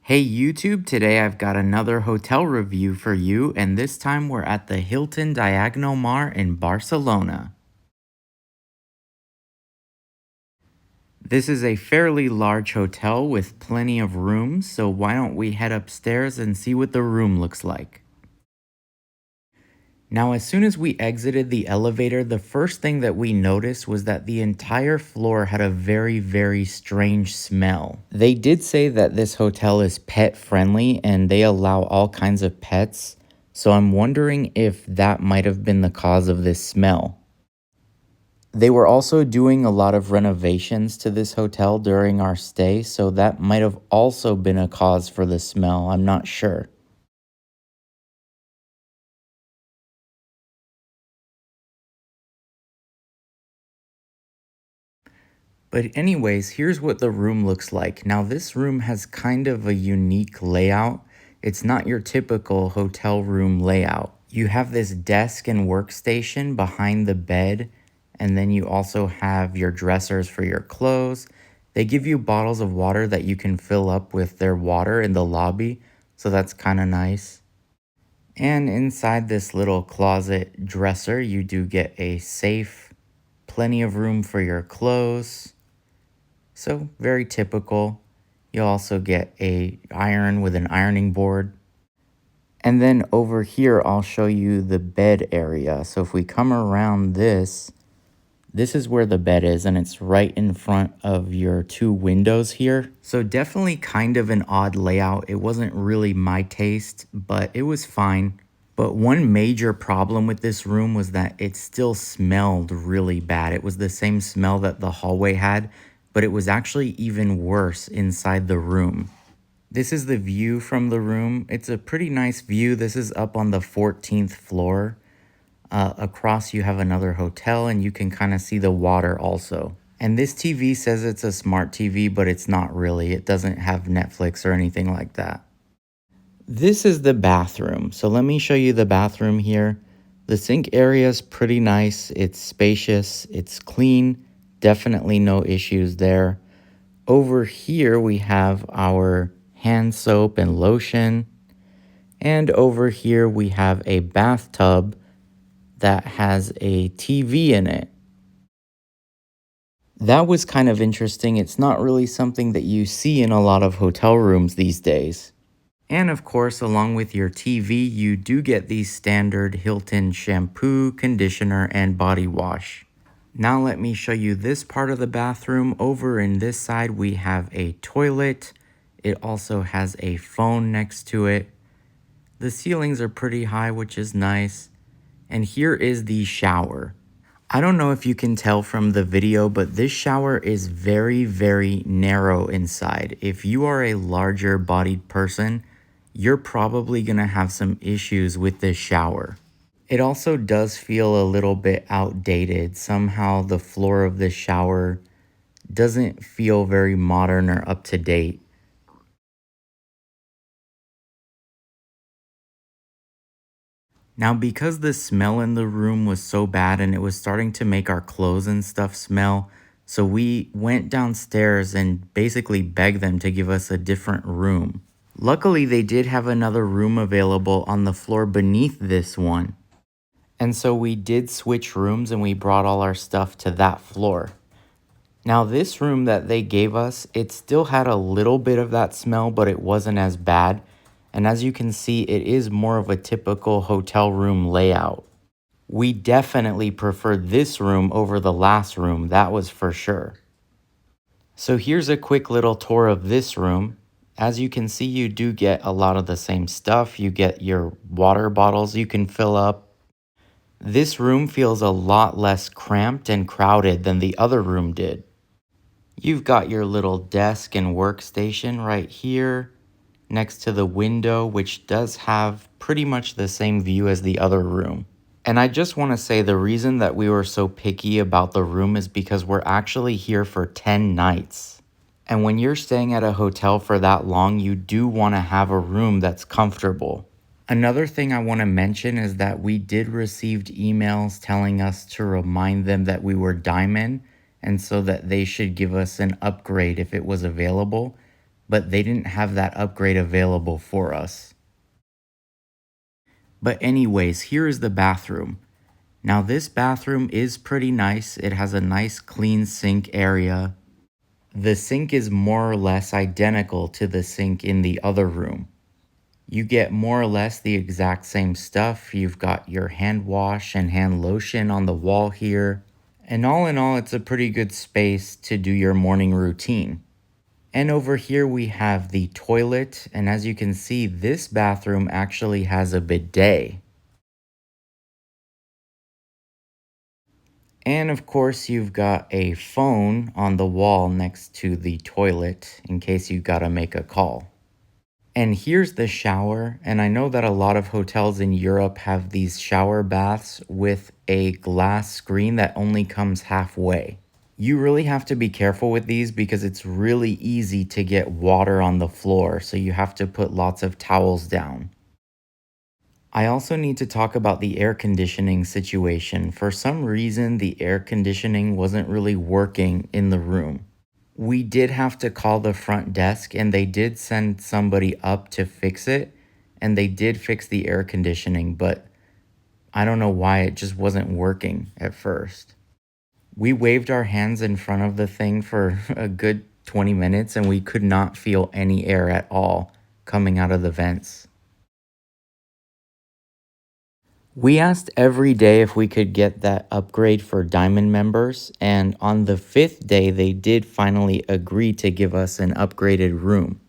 Hey YouTube, today I've got another hotel review for you, and this time we're at the Hilton Diagonal Mar in Barcelona. This is a fairly large hotel with plenty of rooms, so why don't we head upstairs and see what the room looks like. Now, as soon as we exited the elevator, the first thing that we noticed was that the entire floor had a very strange smell. They did say that this hotel is pet friendly and they allow all kinds of pets, so I'm wondering if that might have been the cause of this smell. They were also doing a lot of renovations to this hotel during our stay, so that might have also been a cause for the smell. I'm not sure. But anyways, here's what the room looks like. Now this room has kind of a unique layout. It's not your typical hotel room layout. You have this desk and workstation behind the bed, and then you also have your dressers for your clothes. They give you bottles of water that you can fill up with their water in the lobby, so that's kind of nice. And inside this little closet dresser, you do get a safe, plenty of room for your clothes. So very typical. You'll also get a iron with an ironing board. And then over here, I'll show you the bed area. So if we come around this is where the bed is, and it's right in front of your two windows here. So definitely kind of an odd layout. It wasn't really my taste, but it was fine. But one major problem with this room was that it still smelled really bad. It was the same smell that the hallway had, but it was actually even worse inside the room. This is the view from the room. It's a pretty nice view. This is up on the 14th floor. Across you have another hotel and you can kind of see the water also. And this TV says it's a smart TV, but it's not really. It doesn't have Netflix or anything like that. This is the bathroom. So let me show you the bathroom here. The sink area is pretty nice. It's spacious. It's clean. Definitely no issues there. Over here we have our hand soap and lotion. And over here we have a bathtub that has a TV in it. That was kind of interesting. It's not really something that you see in a lot of hotel rooms these days. And of course, along with your TV, you do get the standard Hilton shampoo, conditioner, and body wash. Now let me show you this part of the bathroom. Over in this side, we have a toilet. It also has a phone next to it. The ceilings are pretty high, which is nice. And here is the shower. I don't know if you can tell from the video, but this shower is very narrow inside. If you are a larger bodied person, you're probably gonna have some issues with this shower. It also does feel a little bit outdated. Somehow the floor of the shower doesn't feel very modern or up to date. Now, because the smell in the room was so bad and it was starting to make our clothes and stuff smell, so we went downstairs and basically begged them to give us a different room. Luckily, they did have another room available on the floor beneath this one. And so we did switch rooms and we brought all our stuff to that floor. Now, this room that they gave us, it still had a little bit of that smell, but it wasn't as bad. And as you can see, it is more of a typical hotel room layout. We definitely preferred this room over the last room, that was for sure. So here's a quick little tour of this room. As you can see, you do get a lot of the same stuff. You get your water bottles you can fill up. This room feels a lot less cramped and crowded than the other room did. You've got your little desk and workstation right here next to the window, which does have pretty much the same view as the other room. And I just want to say the reason that we were so picky about the room is because we're actually here for 10 nights. And when you're staying at a hotel for that long, you do want to have a room that's comfortable. Another thing I want to mention is that we did receive emails telling us to remind them that we were Diamond, and so that they should give us an upgrade if it was available. but they didn't have that upgrade available for us. But anyways, here is the bathroom. Now this bathroom is pretty nice. It has a nice clean sink area. The sink is more or less identical to the sink in the other room. You get more or less the exact same stuff. You've got your hand wash and hand lotion on the wall here. And all in all, it's a pretty good space to do your morning routine. And over here we have the toilet. And as you can see, this bathroom actually has a bidet. And of course, you've got a phone on the wall next to the toilet in case you gotta make a call. And here's the shower. And I know that a lot of hotels in Europe have these shower baths with a glass screen that only comes halfway. You really have to be careful with these because it's really easy to get water on the floor, so you have to put lots of towels down. I also need to talk about the air conditioning situation. For some reason, the air conditioning wasn't really working in the room. We did have to call the front desk and they did send somebody up to fix it, and they did fix the air conditioning, but I don't know why it just wasn't working at first. We waved our hands in front of the thing for a good 20 minutes and we could not feel any air at all coming out of the vents. We asked every day if we could get that upgrade for Diamond members, and on the fifth day, they did finally agree to give us an upgraded room.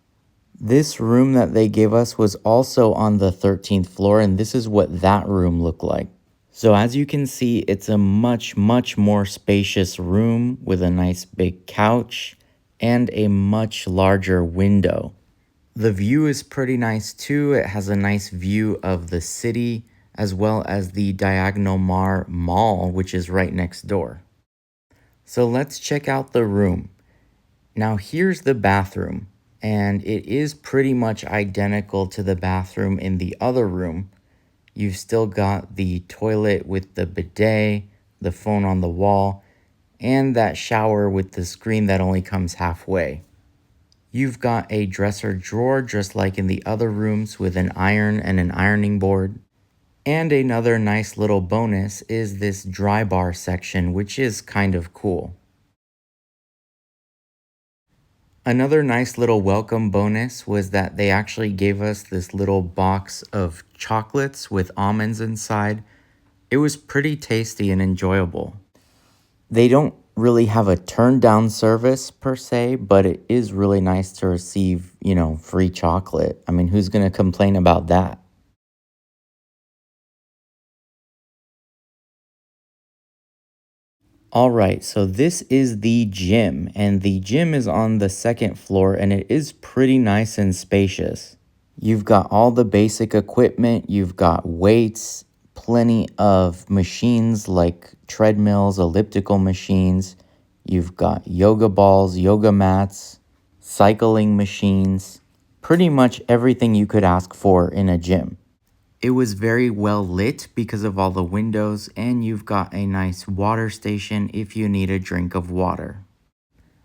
This room that they gave us was also on the 13th floor, and this is what that room looked like. So as you can see, it's a much more spacious room with a nice big couch and a much larger window. The view is pretty nice too. It has a nice view of the city as well as the Diagonal Mar Mall, which is right next door. So let's check out the room. Now here's the bathroom, and it is pretty much identical to the bathroom in the other room. You've still got the toilet with the bidet, the phone on the wall, and that shower with the screen that only comes halfway. You've got a dresser drawer just like in the other rooms with an iron and an ironing board. And another nice little bonus is this dry bar section, which is kind of cool. Another nice little welcome bonus was that they actually gave us this little box of chocolates with almonds inside. It was pretty tasty and enjoyable. They don't really have a turn down service per se, but it is really nice to receive, free chocolate. I mean, who's going to complain about that? All right, so this is the gym, and the gym is on the second floor, and it is pretty nice and spacious. You've got all the basic equipment, you've got weights, plenty of machines like treadmills, elliptical machines, you've got yoga balls, yoga mats, cycling machines, pretty much everything you could ask for in a gym. It was very well lit because of all the windows, and you've got a nice water station if you need a drink of water.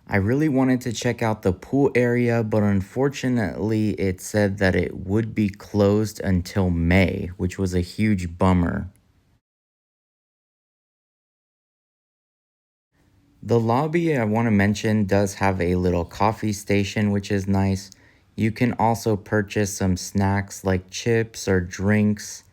I really wanted to check out the pool area, but unfortunately it said that it would be closed until May, which was a huge bummer. The lobby, I want to mention, does have a little coffee station, which is nice. You can also purchase some snacks like chips or drinks.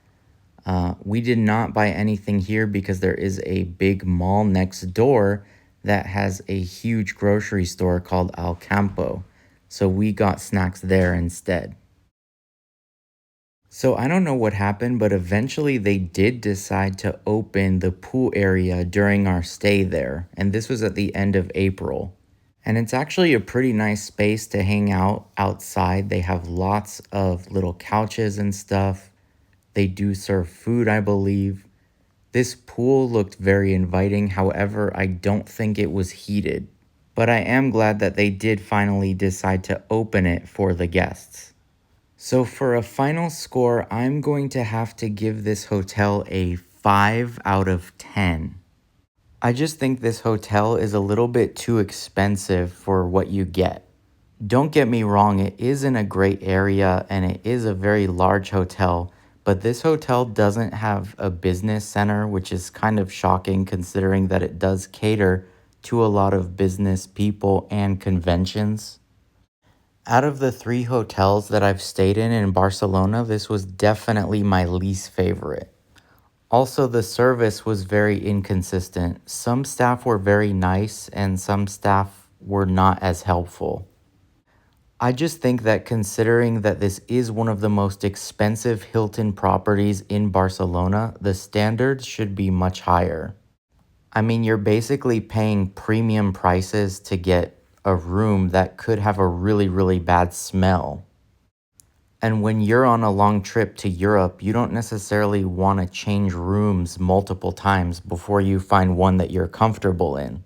We did not buy anything here because there is a big mall next door that has a huge grocery store called Al Campo. So we got snacks there instead. So I don't know what happened, but eventually they did decide to open the pool area during our stay there. And this was at the end of April. And it's actually a pretty nice space to hang out outside. They have lots of little couches and stuff. They do serve food, I believe. This pool looked very inviting. However, I don't think it was heated. But I am glad that they did finally decide to open it for the guests. So for a final score, I'm going to have to give this hotel a 5 out of 10. I just think this hotel is a little bit too expensive for what you get. Don't get me wrong, it is in a great area and it is a very large hotel, but this hotel doesn't have a business center, which is kind of shocking considering that it does cater to a lot of business people and conventions. Out of the three hotels that I've stayed in Barcelona, this was definitely my least favorite. Also, the service was very inconsistent. Some staff were very nice and some staff were not as helpful. I just think that considering that this is one of the most expensive Hilton properties in Barcelona, the standards should be much higher. I mean, you're basically paying premium prices to get a room that could have a really, really bad smell. And when you're on a long trip to Europe, you don't necessarily want to change rooms multiple times before you find one that you're comfortable in.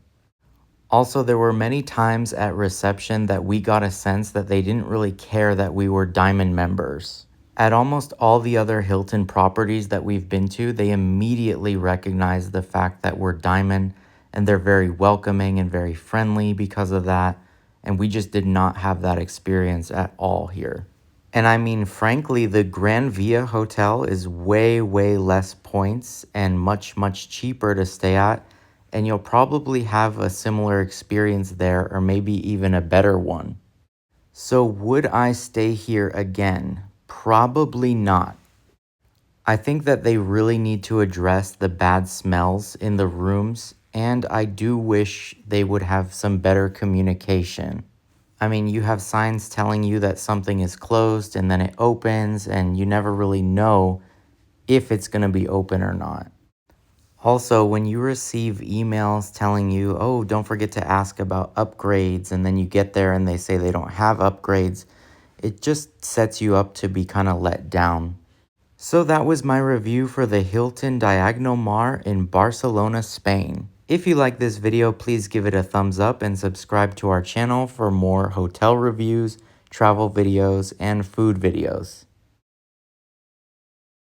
Also, there were many times at reception that we got a sense that they didn't really care that we were Diamond members. At almost all the other Hilton properties that we've been to, they immediately recognize the fact that we're Diamond, and they're very welcoming and very friendly because of that. And we just did not have that experience at all here. And I mean, frankly, the Gran Via Hotel is way, way less points and much, much cheaper to stay at. And you'll probably have a similar experience there or maybe even a better one. So would I stay here again? Probably not. I think that they really need to address the bad smells in the rooms, and I do wish they would have some better communication. I mean, you have signs telling you that something is closed and then it opens and you never really know if it's going to be open or not. Also, when you receive emails telling you, oh, don't forget to ask about upgrades, and then you get there and they say they don't have upgrades, it just sets you up to be kind of let down. So that was my review for the Hilton Diagonal Mar in Barcelona, Spain. If you like this video, please give it a thumbs up and subscribe to our channel for more hotel reviews, travel videos, and food videos.